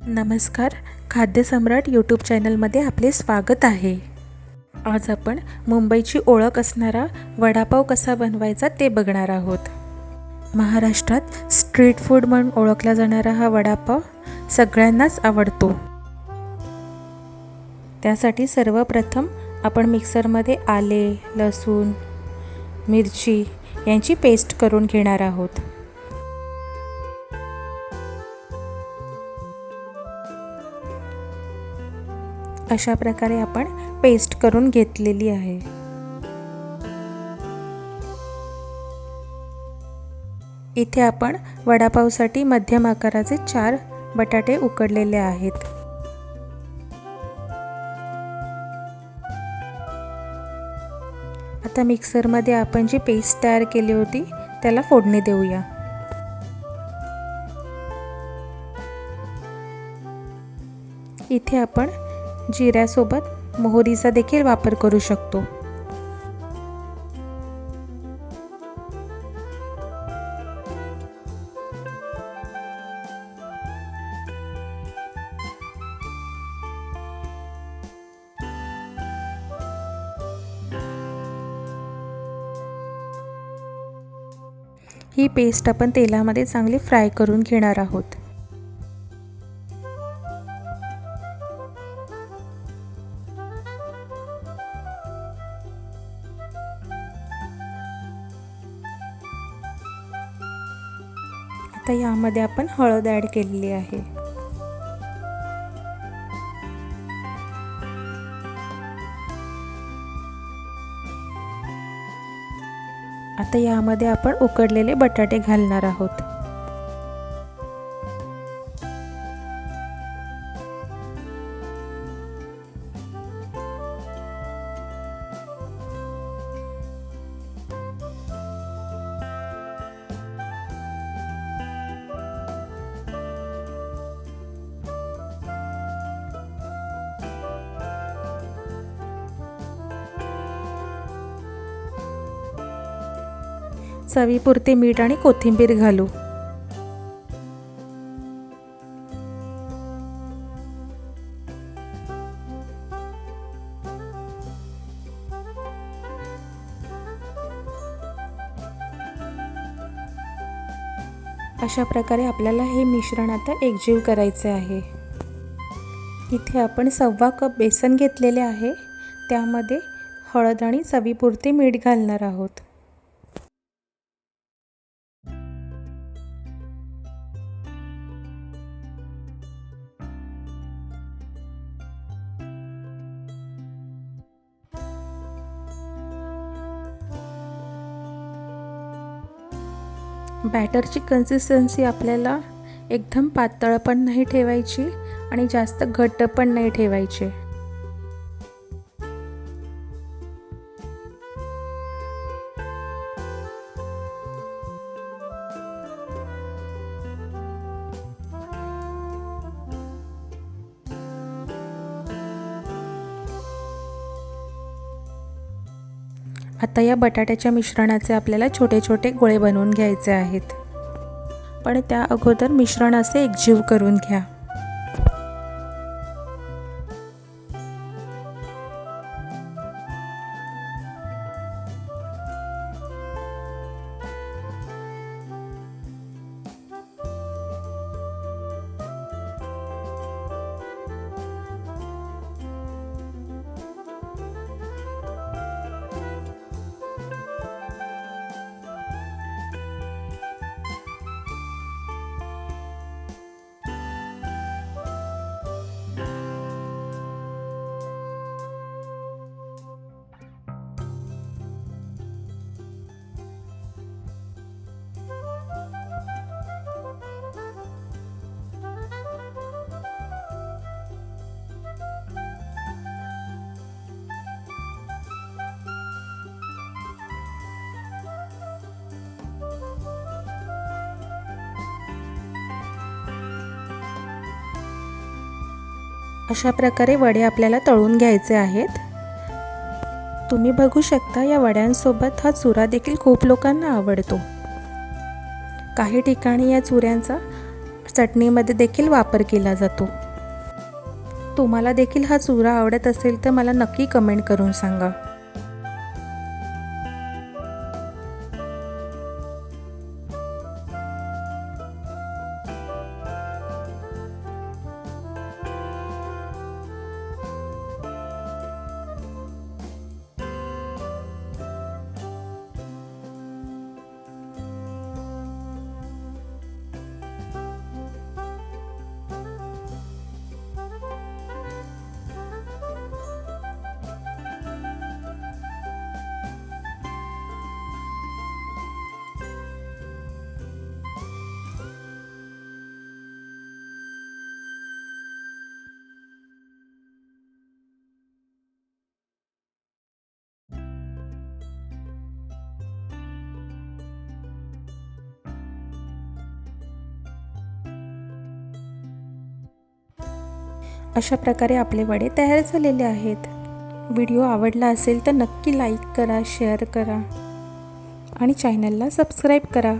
नमस्कार. खाद्यसम्राट यूट्यूब चॅनलमध्ये आपले स्वागत आहे. आज आपण मुंबईची ओळख असणारा वडापाव कसा बनवायचा ते बघणार आहोत. महाराष्ट्रात स्ट्रीट फूड म्हणून ओळखला जाणारा हा वडापाव सगळ्यांनाच आवडतो. त्यासाठी सर्वप्रथम आपण मिक्सरमध्ये आले, लसूण, मिरची यांची पेस्ट करून घेणार आहोत. अशा प्रकारे आपण पेस्ट करून घेतलेली आहे. इथे आपण वडापावसाठी मध्यम आकाराचे 4 बटाटे उकडलेले आहेत. आता मिक्सरमध्ये आपण जी पेस्ट तयार केली होती त्याला फोडणी देऊया. इथे आपण जिऱ्यासोबत मोहरीचा देखील वापर करू शकतो. ही पेस्ट आपण तेलामध्ये चांगली फ्राय करून घेणार आहोत. आता यामध्ये आपण हळद ॲड केलेली आहे. आता यामध्ये आपण उकडलेले बटाटे घालणार आहोत. चवीपुरते मीठ आणि कोथिंबीर घालू. अशा प्रकारे आपल्याला हे मिश्रण आता एकजीव करायचे आहे. इथे आपण 1.25 कप बेसन घेतलेले आहे. त्यामध्ये हळद आणि चवीपुरते मीठ घालणार आहोत. बॅटरची कन्सिस्टन्सी आपल्याला एकदम पातळ पण नाही ठेवायची आणि जास्त घट्ट पण नाही ठेवायचे. आता या बटाट्याच्या मिश्रणाचे आपल्याला छोटे छोटे गोळे बनवून घ्यायचे आहेत. पण त्या अगोदर मिश्रण असे एकजीव करून घ्या. अशा प्रकारे वडे आपल्याला तळून घ्यायचे आहेत. तुम्ही बघू शकता या वड्यांसोबत हा चुरा देखील खूप लोकांना आवडतो. काही ठिकाणी या चुऱ्यांचा चटणीमध्ये देखील वापर केला जातो. तुम्हाला देखील हा चुरा आवडत असेल तर मला नक्की कमेंट करून सांगा. अशा प्रकारे आपले वडे तयार झालेले आहेत. व्हिडिओ आवडला असेल तर नक्की लाईक करा, शेअर करा आणि चॅनलला सबस्क्राईब करा.